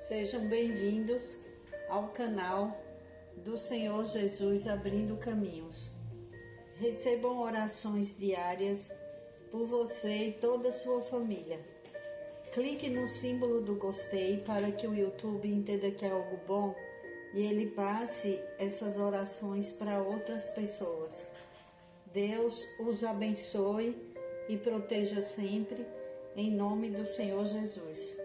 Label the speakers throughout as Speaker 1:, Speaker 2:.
Speaker 1: Sejam bem-vindos ao canal do Senhor Jesus Abrindo Caminhos. Recebam orações diárias por você e toda a sua família. Clique no símbolo do gostei para que o YouTube entenda que é algo bom e ele passe essas orações para outras pessoas. Deus os abençoe e proteja sempre, em nome do Senhor Jesus.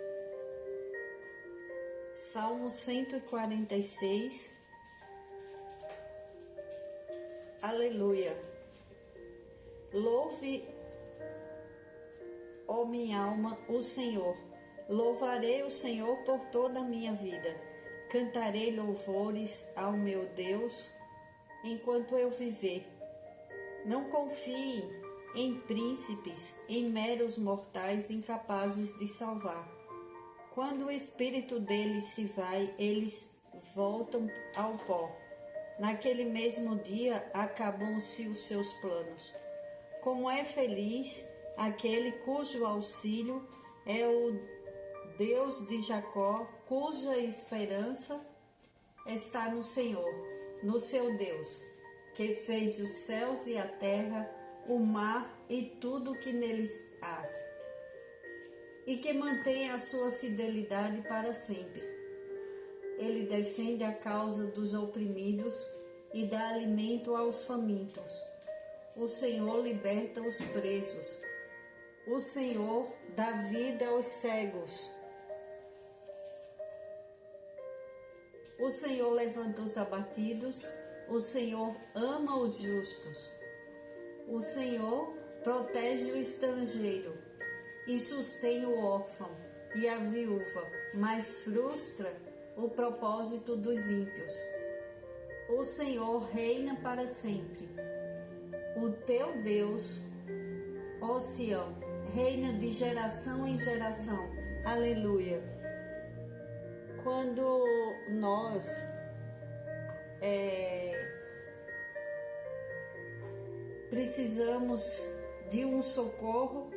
Speaker 1: Salmo 146. Aleluia. Louve, ó minha alma, o Senhor. Louvarei o Senhor por toda a minha vida. Cantarei louvores ao meu Deus enquanto eu viver. Não confiem em príncipes, em meros mortais incapazes de salvar. Quando o espírito deles se vai, eles voltam ao pó. Naquele mesmo dia acabam-se os seus planos. Como é feliz aquele cujo auxílio é o Deus de Jacó, cuja esperança está no Senhor, no seu Deus, que fez os céus e a terra, o mar e tudo o que neles há, e que mantém a sua fidelidade para sempre. Ele defende a causa dos oprimidos e dá alimento aos famintos. O Senhor liberta os presos. O Senhor dá vida aos cegos. O Senhor levanta os abatidos. O Senhor ama os justos. O Senhor protege o estrangeiro e sustém o órfão e a viúva, mas frustra o propósito dos ímpios. O Senhor reina para sempre. O teu Deus, ó Sião, reina de geração em geração. Aleluia. Quando nós precisamos de um socorro,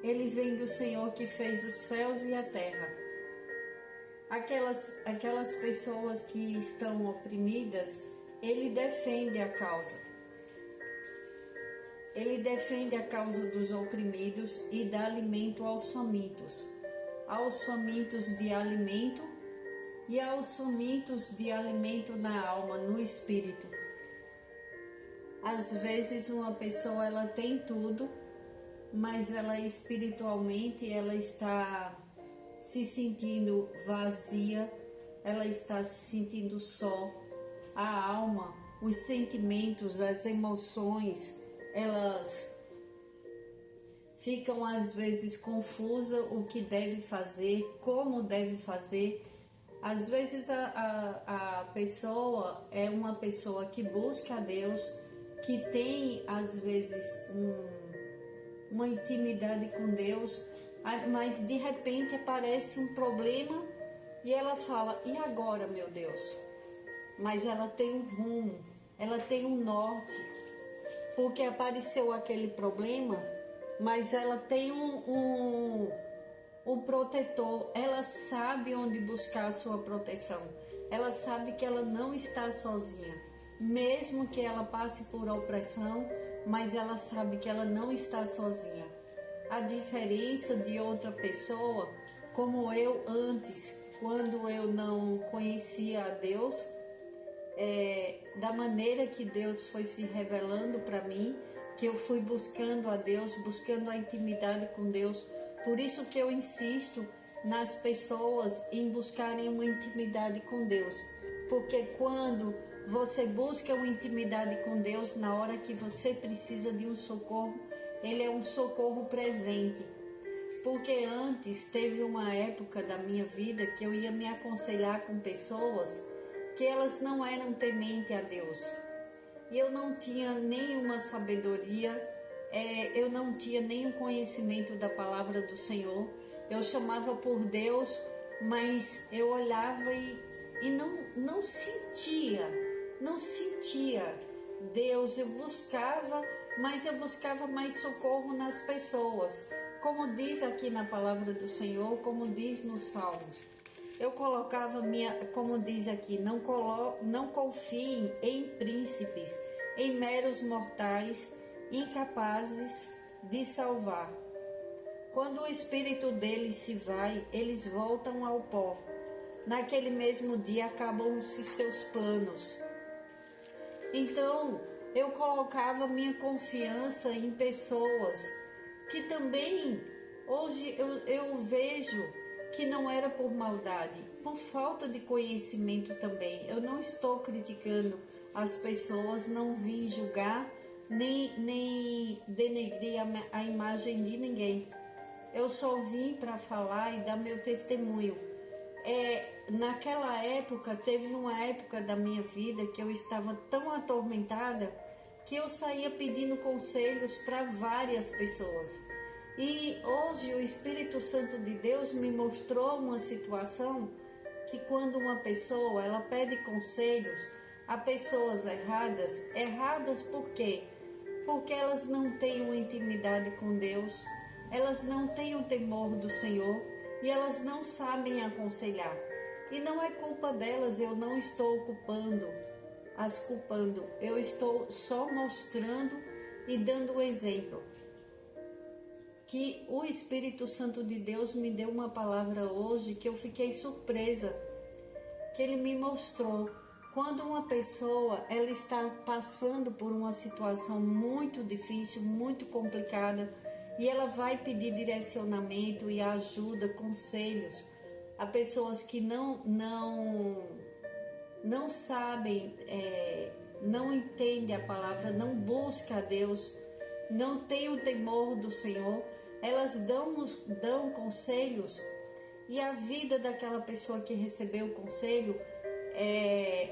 Speaker 1: ele vem do Senhor que fez os céus e a terra. Aquelas pessoas que estão oprimidas, ele defende a causa. Ele defende a causa dos oprimidos e dá alimento aos famintos de alimento e aos famintos de alimento na alma, no espírito. Às vezes uma pessoa ela tem tudo, mas ela espiritualmente ela está se sentindo vazia, ela está se sentindo só. A alma, os sentimentos, as emoções, elas ficam às vezes confusas o que deve fazer, como deve fazer. Às vezes a pessoa é uma pessoa que busca a Deus, que tem às vezes uma intimidade com Deus, mas de repente aparece um problema e ela fala, e agora, meu Deus? Mas ela tem um rumo, ela tem um norte, porque apareceu aquele problema, mas ela tem um protetor, ela sabe onde buscar a sua proteção, ela sabe que ela não está sozinha, mesmo que ela passe por opressão, mas ela sabe que ela não está sozinha. A diferença de outra pessoa, como eu antes, quando eu não conhecia a Deus, da maneira que Deus foi se revelando para mim, que eu fui buscando a Deus, buscando a intimidade com Deus. Por isso que eu insisto nas pessoas em buscarem uma intimidade com Deus, porque quando você busca uma intimidade com Deus, na hora que você precisa de um socorro, ele é um socorro presente. Porque antes teve uma época da minha vida que eu ia me aconselhar com pessoas que elas não eram tementes a Deus. E eu não tinha nenhuma sabedoria, eu não tinha nenhum conhecimento da palavra do Senhor. Eu chamava por Deus, mas eu olhava e não sentia Deus. Eu buscava, mas eu buscava mais socorro nas pessoas. Como diz aqui na palavra do Senhor, como diz nos Salmos, eu colocava como diz aqui, não confiem em príncipes, em meros mortais, incapazes de salvar. Quando o espírito deles se vai, eles voltam ao pó. Naquele mesmo dia acabam-se seus planos. Então, eu colocava minha confiança em pessoas que também, hoje eu vejo que não era por maldade, por falta de conhecimento também. Eu não estou criticando as pessoas, não vim julgar, nem denegrir a imagem de ninguém. Eu só vim para falar e dar meu testemunho. Naquela época, teve uma época da minha vida que eu estava tão atormentada que eu saía pedindo conselhos para várias pessoas. E hoje o Espírito Santo de Deus me mostrou uma situação que quando uma pessoa ela pede conselhos a pessoas erradas por quê? Porque elas não têm uma intimidade com Deus, elas não têm o temor do Senhor e elas não sabem aconselhar. E não é culpa delas, eu não estou culpando, eu estou só mostrando e dando o exemplo. Que o Espírito Santo de Deus me deu uma palavra hoje que eu fiquei surpresa, que ele me mostrou. Quando uma pessoa ela está passando por uma situação muito difícil, muito complicada, e ela vai pedir direcionamento e ajuda, conselhos a pessoas que não sabem, não entendem a palavra, não buscam a Deus, não têm o temor do Senhor, elas dão conselhos e a vida daquela pessoa que recebeu o conselho,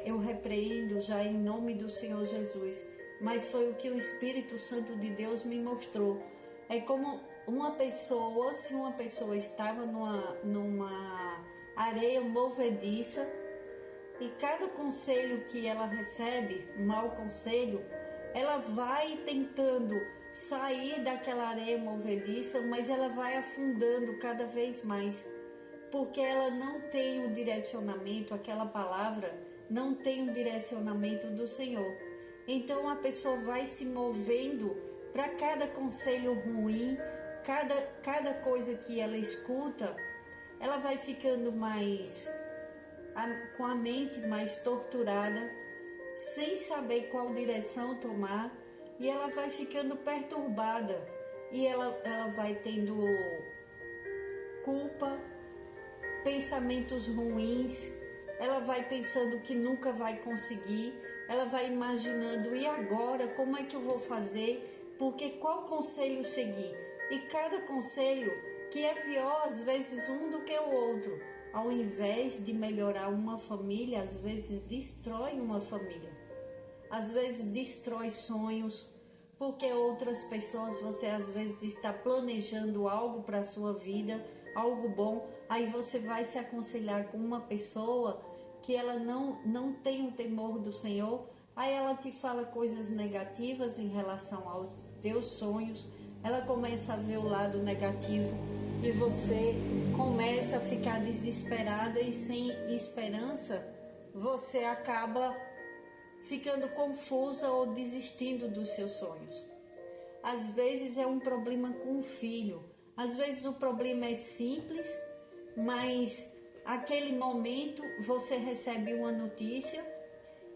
Speaker 1: eu repreendo já em nome do Senhor Jesus, mas foi o que o Espírito Santo de Deus me mostrou. É como uma pessoa, se uma pessoa estava numa areia movediça e cada conselho que ela recebe, mau conselho, ela vai tentando sair daquela areia movediça, mas ela vai afundando cada vez mais, porque ela não tem o direcionamento, aquela palavra não tem o direcionamento do Senhor. Então a pessoa vai se movendo para cada conselho ruim, cada coisa que ela escuta, ela vai ficando com a mente mais torturada, sem saber qual direção tomar, e ela vai ficando perturbada, e ela vai tendo culpa, pensamentos ruins, ela vai pensando que nunca vai conseguir, ela vai imaginando, e agora, como é que eu vou fazer? Porque qual conselho seguir? E cada conselho que é pior, às vezes, um do que o outro. Ao invés de melhorar uma família, às vezes destrói uma família. Às vezes destrói sonhos, porque outras pessoas, você às vezes está planejando algo para a sua vida, algo bom, aí você vai se aconselhar com uma pessoa que ela não tem o temor do Senhor, aí ela te fala coisas negativas em relação aos teus sonhos, ela começa a ver o lado negativo e você começa a ficar desesperada e sem esperança, você acaba ficando confusa ou desistindo dos seus sonhos. Às vezes é um problema com o filho, às vezes o problema é simples, mas aquele momento você recebe uma notícia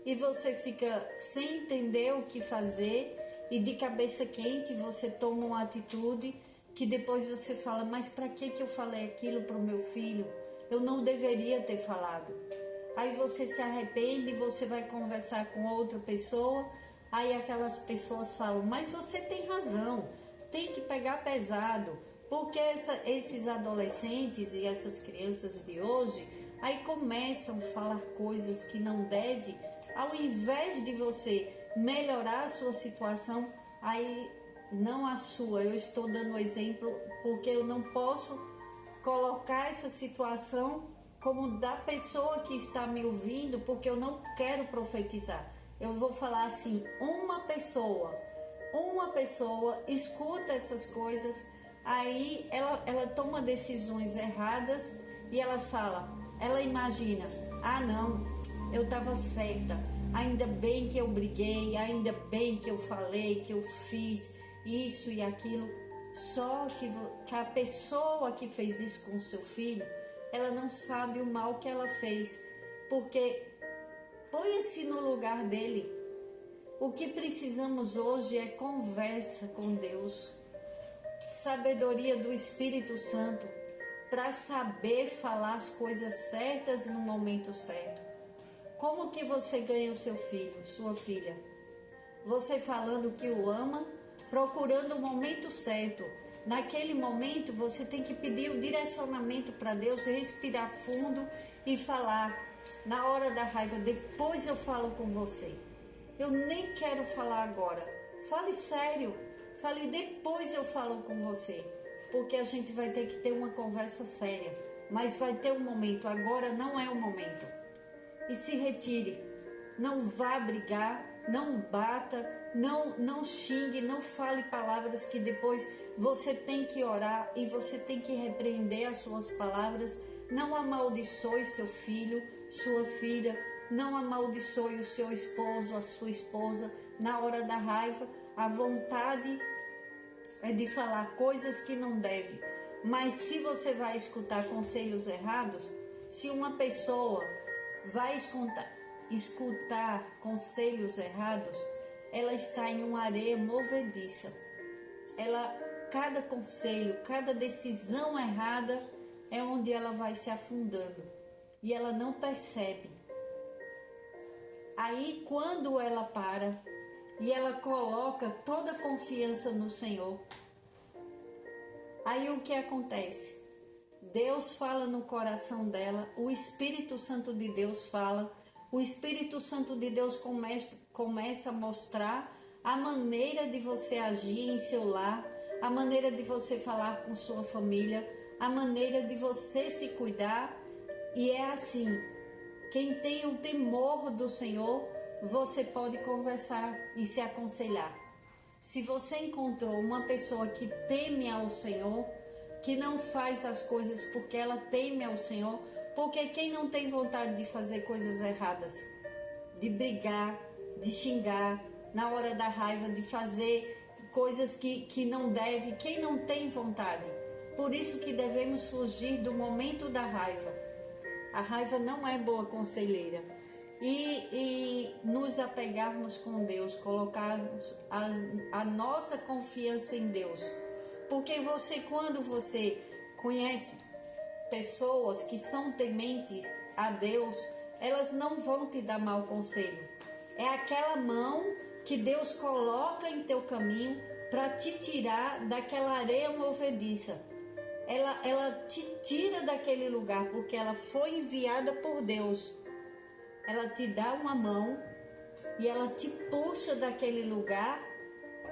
Speaker 1: e você fica sem entender o que fazer e de cabeça quente você toma uma atitude que depois você fala, mas para que eu falei aquilo para o meu filho? Eu não deveria ter falado. Aí você se arrepende e você vai conversar com outra pessoa, aí aquelas pessoas falam, mas você tem razão, tem que pegar pesado, porque esses adolescentes e essas crianças de hoje, aí começam a falar coisas que não deve, ao invés de você melhorar a sua situação, aí não a sua, eu estou dando exemplo porque eu não posso colocar essa situação como da pessoa que está me ouvindo, porque eu não quero profetizar. Eu vou falar assim, uma pessoa escuta essas coisas, aí ela toma decisões erradas e ela fala, ela imagina, ah não, eu estava certa, ainda bem que eu briguei, ainda bem que eu falei, que eu fiz isso e aquilo. Só que a pessoa que fez isso com o seu filho, ela não sabe o mal que ela fez, porque ponha-se no lugar dele. O que precisamos hoje é conversa com Deus, sabedoria do Espírito Santo, para saber falar as coisas certas no momento certo. Como que você ganha o seu filho, sua filha? Você falando que o ama, procurando o momento certo. Naquele momento você tem que pedir o direcionamento para Deus, respirar fundo e falar. Na hora da raiva, depois eu falo com você. Eu nem quero falar agora. Fale sério. Fale depois eu falo com você. Porque a gente vai ter que ter uma conversa séria. Mas vai ter um momento. Agora não é o momento. E se retire. Não vá brigar. Não bata. Não xingue. Não fale palavras que depois você tem que orar. E você tem que repreender as suas palavras. Não amaldiçoe seu filho, sua filha. Não amaldiçoe o seu esposo, a sua esposa. Na hora da raiva, a vontade é de falar coisas que não deve. Mas se você vai escutar conselhos errados, se uma pessoa vai escutar conselhos errados, ela está em uma areia movediça. Cada conselho, cada decisão errada é onde ela vai se afundando. E ela não percebe. Aí quando ela para e ela coloca toda a confiança no Senhor, aí o que acontece? Deus fala no coração dela, o Espírito Santo de Deus fala, o Espírito Santo de Deus começa a mostrar a maneira de você agir em seu lar, a maneira de você falar com sua família, a maneira de você se cuidar. E é assim, quem tem o temor do Senhor, você pode conversar e se aconselhar. Se você encontrou uma pessoa que teme ao Senhor, que não faz as coisas porque ela teme ao Senhor, porque quem não tem vontade de fazer coisas erradas, de brigar, de xingar, na hora da raiva, de fazer coisas que não deve, quem não tem vontade? Por isso que devemos fugir do momento da raiva. A raiva não é boa conselheira. E nos apegarmos com Deus, colocarmos a nossa confiança em Deus. Porque quando você conhece pessoas que são tementes a Deus, elas não vão te dar mau conselho. É aquela mão que Deus coloca em teu caminho para te tirar daquela areia movediça. Ela te tira daquele lugar porque ela foi enviada por Deus. Ela te dá uma mão e ela te puxa daquele lugar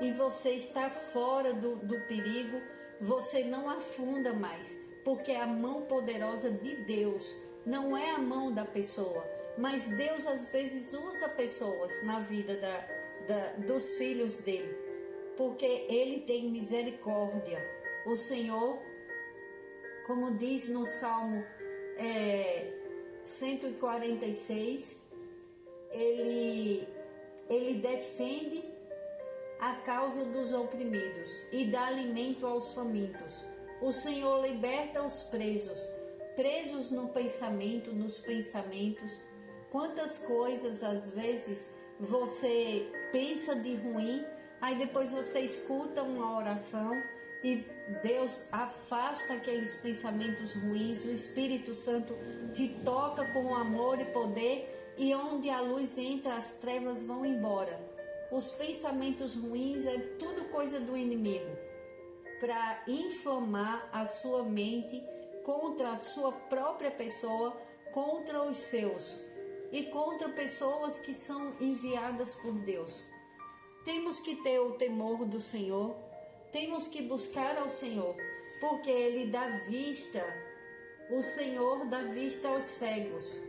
Speaker 1: e você está fora do perigo, você não afunda mais, porque é a mão poderosa de Deus, não é a mão da pessoa. Mas Deus às vezes usa pessoas na vida dos filhos dele, porque ele tem misericórdia. O Senhor, como diz no Salmo 146, ele defende a causa dos oprimidos e dá alimento aos famintos. O Senhor liberta os presos no pensamento, nos pensamentos. Quantas coisas às vezes você pensa de ruim, aí depois você escuta uma oração e Deus afasta aqueles pensamentos ruins, o Espírito Santo te toca com amor e poder, e onde a luz entra, as trevas vão embora. Os pensamentos ruins é tudo coisa do inimigo, para inflamar a sua mente contra a sua própria pessoa, contra os seus e contra pessoas que são enviadas por Deus. Temos que ter o temor do Senhor. Temos que buscar ao Senhor, porque Ele dá vista, o Senhor dá vista aos cegos.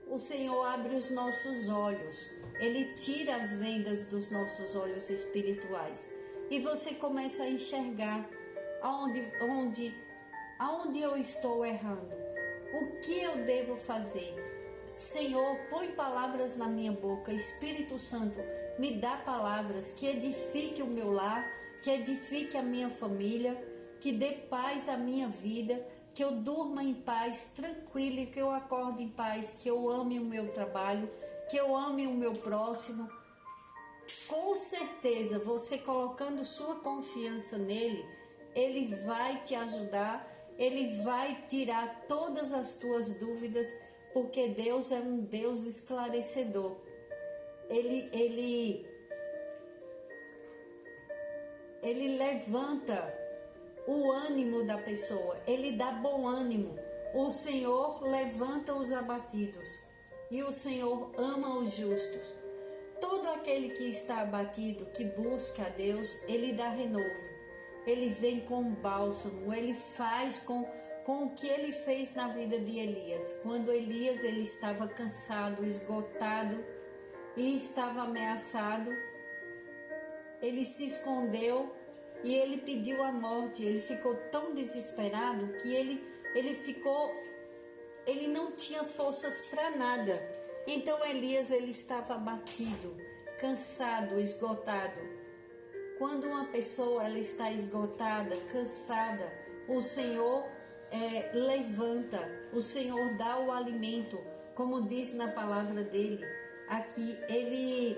Speaker 1: O Senhor abre os nossos olhos, Ele tira as vendas dos nossos olhos espirituais. E você começa a enxergar aonde eu estou errando, O que eu devo fazer? Senhor, põe palavras na minha boca. Espírito Santo, me dá palavras que edifique o meu lar, que edifique a minha família, que dê paz à minha vida, que eu durma em paz, tranquilo, que eu acorde em paz, que eu ame o meu trabalho, que eu ame o meu próximo. Com certeza, você colocando sua confiança nele, ele vai te ajudar, ele vai tirar todas as tuas dúvidas, porque Deus é um Deus esclarecedor. Ele levanta o ânimo da pessoa, ele dá bom ânimo. O Senhor levanta os abatidos e o Senhor ama os justos. Todo aquele que está abatido, que busca a Deus, ele dá renovo. Ele vem com bálsamo, ele faz com o que ele fez na vida de Elias. Quando Elias ele estava cansado, esgotado e estava ameaçado, ele se escondeu e ele pediu a morte. Ele ficou tão desesperado que ele não tinha forças para nada. Então Elias ele estava abatido, cansado, esgotado. Quando uma pessoa ela está esgotada, cansada, o Senhor levanta, o Senhor dá o alimento, como diz na palavra dele. Aqui ele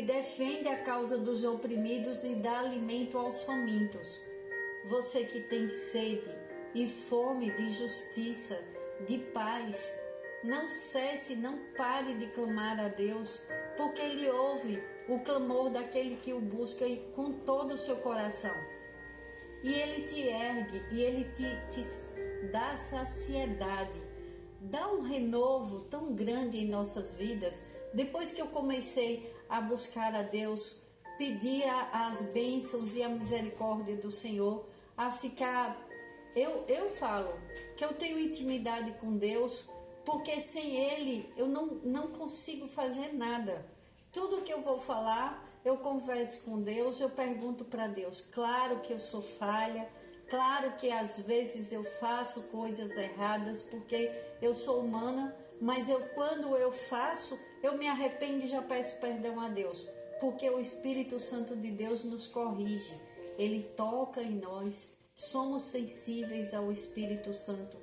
Speaker 1: defende a causa dos oprimidos e dá alimento aos famintos. Você que tem sede e fome de justiça, de paz, não cesse, não pare de clamar a Deus, porque Ele ouve o clamor daquele que o busca com todo o seu coração. E Ele te ergue, e Ele te dá saciedade, dá um renovo tão grande em nossas vidas. Depois que eu comecei a buscar a Deus, pedir as bênçãos e a misericórdia do Senhor, a ficar... Eu falo que eu tenho intimidade com Deus, porque sem Ele eu não consigo fazer nada. Tudo que eu vou falar, eu converso com Deus, eu pergunto para Deus. Claro que eu sou falha, claro que às vezes eu faço coisas erradas, porque eu sou humana, mas quando eu faço, eu me arrependo e já peço perdão a Deus, porque o Espírito Santo de Deus nos corrige, Ele toca em nós, somos sensíveis ao Espírito Santo.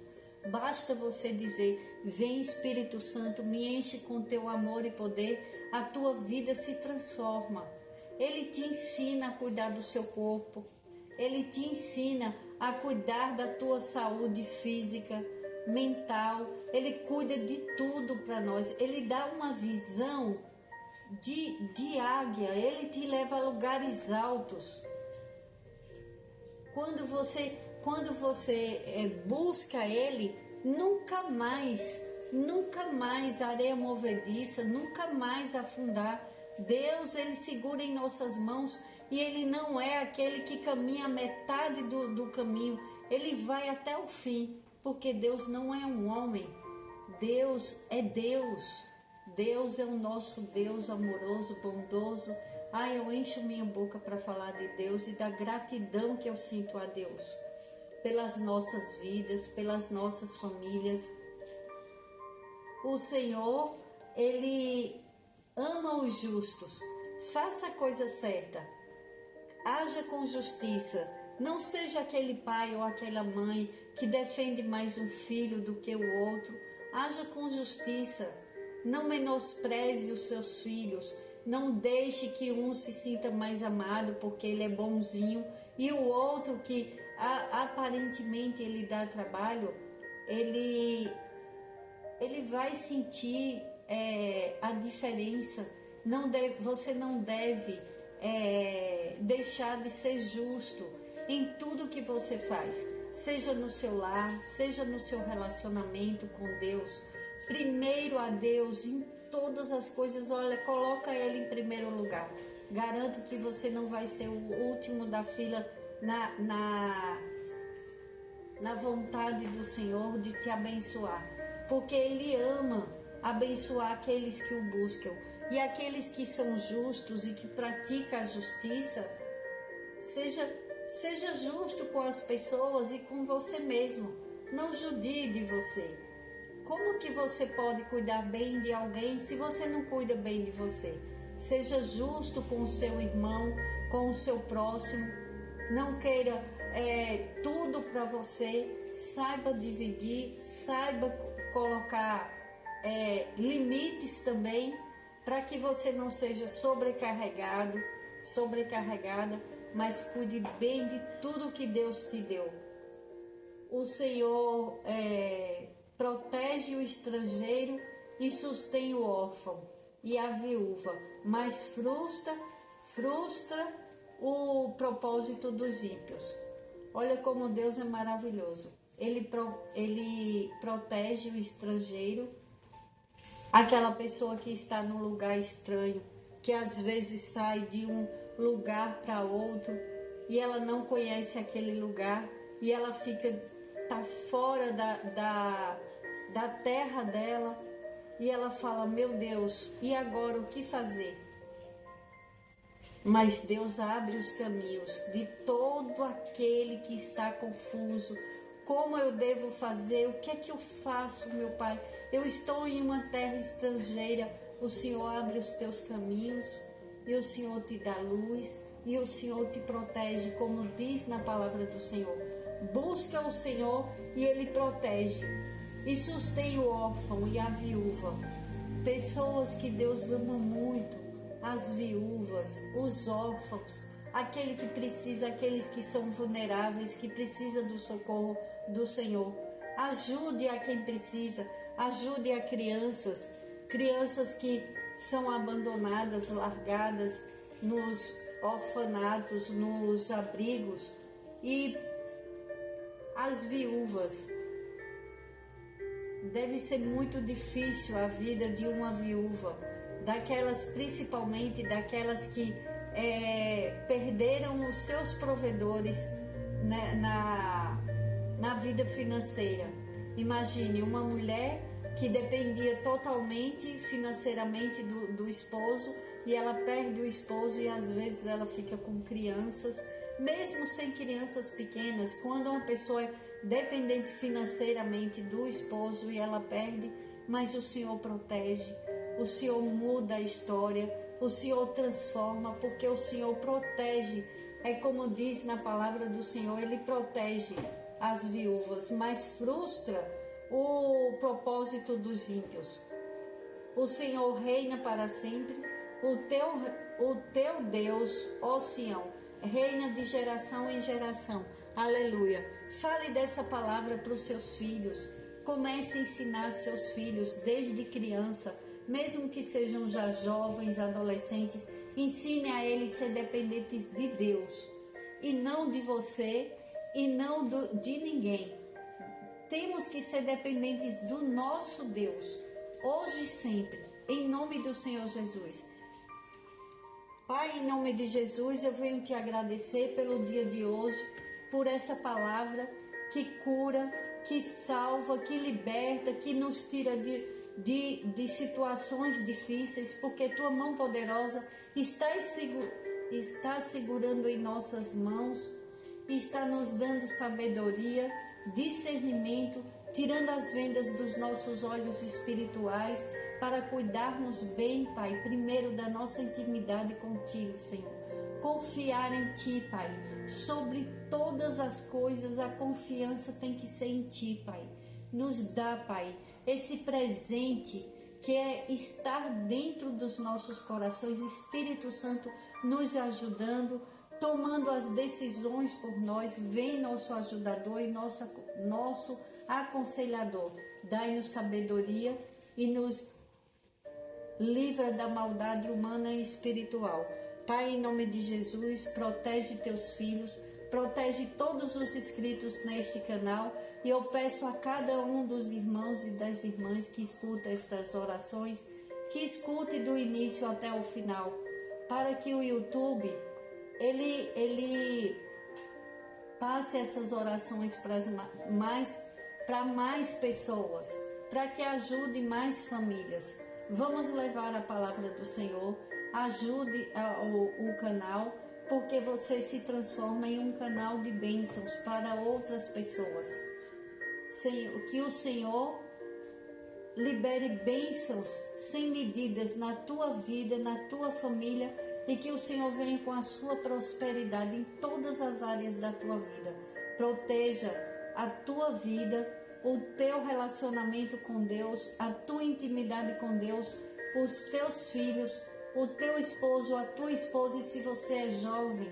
Speaker 1: Basta você dizer: vem Espírito Santo, me enche com teu amor e poder, a tua vida se transforma. Ele te ensina a cuidar do seu corpo, Ele te ensina a cuidar da tua saúde física, mental, Ele cuida de tudo para nós, Ele dá uma visão de águia, Ele te leva a lugares altos. Quando você busca Ele, nunca mais areia movediça, nunca mais afundar. Deus, Ele segura em nossas mãos e Ele não é aquele que caminha a metade do caminho, Ele vai até o fim, porque Deus não é um homem, Deus é Deus. Deus é o nosso Deus amoroso, bondoso. Eu encho minha boca para falar de Deus e da gratidão que eu sinto a Deus pelas nossas vidas, pelas nossas famílias. O Senhor, Ele ama os justos. Faça a coisa certa. Haja com justiça. Não seja aquele pai ou aquela mãe que defende mais um filho do que o outro. Haja com justiça. Não menospreze os seus filhos. Não deixe que um se sinta mais amado porque ele é bonzinho e o outro que aparentemente ele dá trabalho, ele vai sentir a diferença. Você não deve deixar de ser justo em tudo que você faz, seja no seu lar, seja no seu relacionamento com Deus. Primeiro a Deus em todas as coisas, olha, coloca Ele em primeiro lugar. Garanto que você não vai ser o último da fila na vontade do Senhor de te abençoar, porque Ele ama abençoar aqueles que o buscam, e aqueles que são justos e que praticam a justiça, Seja justo com as pessoas e com você mesmo. Não judie de você. Como que você pode cuidar bem de alguém se você não cuida bem de você? Seja justo com o seu irmão, com o seu próximo. Não queira tudo para você. Saiba dividir, saiba colocar limites também, para que você não seja sobrecarregada, mas cuide bem de tudo que Deus te deu. O Senhor protege o estrangeiro e sustém o órfão e a viúva, mas frustra o propósito dos ímpios. Olha como Deus é maravilhoso. Ele protege o estrangeiro, aquela pessoa que está num lugar estranho, que às vezes sai de um lugar para outro e ela não conhece aquele lugar e ela tá fora da terra dela e ela fala: meu Deus, e agora o que fazer? Mas Deus abre os caminhos de todo aquele que está confuso. Como eu devo fazer? O que é que eu faço, meu Pai? Eu estou em uma terra estrangeira. O Senhor abre os teus caminhos e o Senhor te dá luz e o Senhor te protege, como diz na palavra do Senhor. Busca o Senhor e Ele protege e sustém o órfão e a viúva. Pessoas que Deus ama muito, as viúvas, os órfãos, aquele que precisa, aqueles que são vulneráveis, que precisa do socorro do Senhor. Ajude a quem precisa, ajude a crianças que são abandonadas, largadas nos orfanatos, nos abrigos, e as viúvas. Deve ser muito difícil a vida de uma viúva, principalmente daquelas que perderam os seus provedores, né, na vida financeira. Imagine uma mulher que dependia totalmente financeiramente do esposo, e ela perde o esposo e às vezes ela fica com crianças, mesmo sem crianças pequenas. Quando uma pessoa é dependente financeiramente do esposo e ela perde, mas o Senhor protege, o Senhor muda a história, o Senhor transforma, porque o Senhor protege. É como diz na palavra do Senhor, Ele protege as viúvas, mas frustra o propósito dos ímpios. O Senhor reina para sempre, o teu Deus, ó Sião, reina de geração em geração. Aleluia. Fale dessa palavra para os seus filhos. Comece a ensinar seus filhos desde criança, mesmo que sejam já jovens, adolescentes. Ensine a eles a ser dependentes de Deus e não de você e não de ninguém. Temos que ser dependentes do nosso Deus, hoje e sempre, em nome do Senhor Jesus. Pai, em nome de Jesus, eu venho te agradecer pelo dia de hoje, por essa palavra que cura, que salva, que liberta, que nos tira de situações difíceis, porque tua mão poderosa está segurando em nossas mãos, está nos dando sabedoria, discernimento, tirando as vendas dos nossos olhos espirituais, para cuidarmos bem, Pai, primeiro da nossa intimidade contigo, Senhor. Confiar em Ti, Pai. Sobre todas as coisas, a confiança tem que ser em Ti, Pai. Nos dá, Pai, esse presente que é estar dentro dos nossos corações, Espírito Santo nos ajudando, tomando as decisões por nós. Vem nosso ajudador e nosso aconselhador. Dai-nos sabedoria e nos livra da maldade humana e espiritual. Pai, em nome de Jesus, protege teus filhos, protege todos os inscritos neste canal, e eu peço a cada um dos irmãos e das irmãs que escuta estas orações, que escute do início até o final, para que o YouTube ele passe essas orações para mais pessoas, para que ajude mais famílias. Vamos levar a palavra do Senhor, ajude o canal, porque você se transforma em um canal de bênçãos para outras pessoas. Que o Senhor libere bênçãos sem medidas na tua vida, na tua família, e que o Senhor venha com a sua prosperidade em todas as áreas da tua vida. Proteja a tua vida, o teu relacionamento com Deus, a tua intimidade com Deus, os teus filhos, o teu esposo, a tua esposa, e se você é jovem,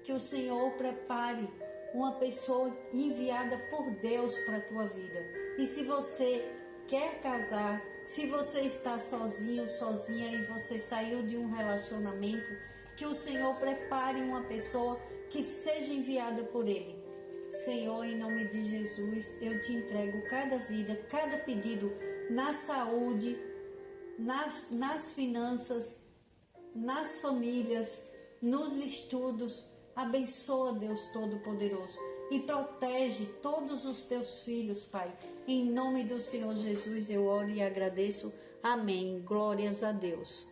Speaker 1: que o Senhor prepare uma pessoa enviada por Deus para a tua vida. E se você quer casar, se você está sozinho, sozinha e você saiu de um relacionamento, que o Senhor prepare uma pessoa que seja enviada por Ele. Senhor, em nome de Jesus, eu te entrego cada vida, cada pedido, na saúde, nas finanças, nas famílias, nos estudos. Abençoa, Deus Todo-Poderoso, e protege todos os teus filhos, Pai. Em nome do Senhor Jesus eu oro e agradeço. Amém. Glórias a Deus.